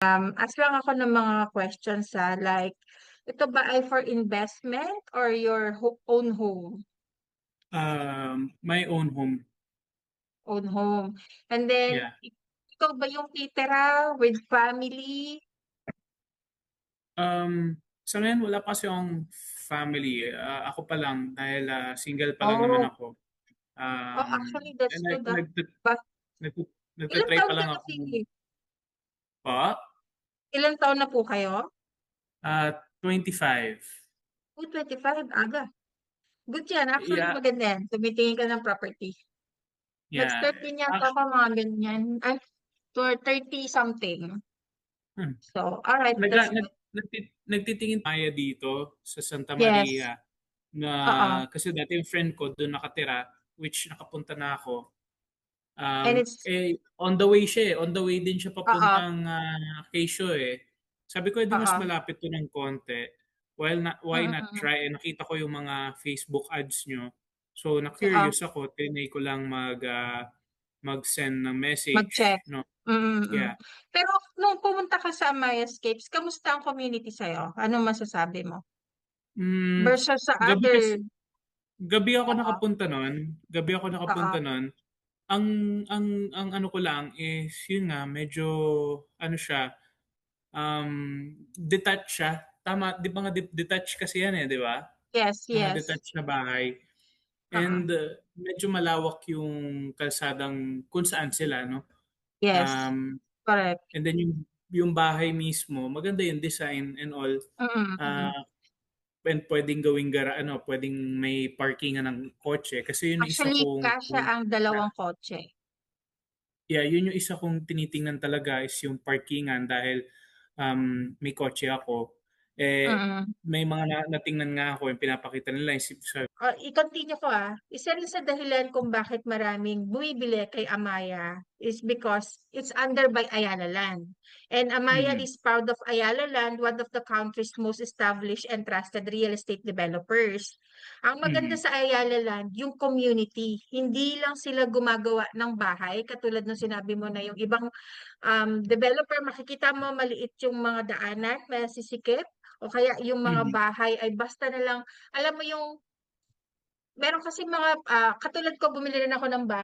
Ask lang ako ng mga questions like, ito ba ay for investment or your own home? My own home. Own home. And then, Yeah. ikaw ba yung titira with family? Sa ngayon wala pa kasi akong family, ako pa lang dahil, single pa lang naman Oh, ako. oh, actually, that's And good. But, ilang nagta-try taon pa ka lang na, akong sige? po? Ilang taon na po kayo? 25. Oh, 25, aga. Good yan. Actually, Yeah, maganda yan. Tumitingin ka ng property. yeah. Nag-start din yata Actu ako mga ganyan. Ay, for 30 something. hmm, So, alright, nag that's nag good. nagtitingin tayo dito sa Santa Yes. Maria na Oo. kasi dati yung friend ko dun nakatira, which nakapunta na ako. And it's, On the way siya, on the way din siya oo, papuntang, Quezon, eh. Sabi ko, "Eh, di mas oo. malapit 'to ng konti. Mm, Why not mm. try?" Eh, nakita ko yung mga Facebook ads niyo. So, Oo, na-curious ako, tinry ko lang mag-send ng message mag-check. 'no. Mm, mm. Yeah. Pero nung pumunta ka sa Amayascapes, kamusta ang community sa'yo? Anong masasabi mo? Hmm, Versus sa gabi kasi other, gabi ako oo, nakapunta nun, gabi ako oo, nakapunta nun. Ang ang ano ko lang is yun nga medyo ano siya, detached siya. Tama, 'di ba nga detached kasi 'yan, eh, 'di ba? yes, Mga yes, detached na bahay oo, and, medyo malawak yung kalsadang kung saan sila 'no. yes, Um, correct. and then yung bahay mismo maganda yung design and all, Mm, mm. ah, and puwedeng gawing puwedeng may parkingan ng kotse kasi yun yung isa Actually, kong kasya ang dalawang kotse. yeah, yun yung isa kong tinitingnan talaga is yung parkingan dahil, may kotse ako. Eh, Mm. may mga natingnan nga ako yung pinapakita nila is sa I-continue ko, isa rin sa dahilan kung bakit maraming bumibili kay Amaya is because it's under by Ayala Land. And Amaya mhm, is proud of Ayala Land, one of the country's most established and trusted real estate developers. Ang maganda mhm, sa Ayala Land, yung community. Hindi lang sila gumagawa ng bahay, katulad ng sinabi mo na yung ibang developer, makikita mo maliit yung mga daanan, masisikip, o kaya yung mga mhm, bahay ay basta na lang, alam mo yung meron kasi mga, katulad ko bumili rin ako ng bahay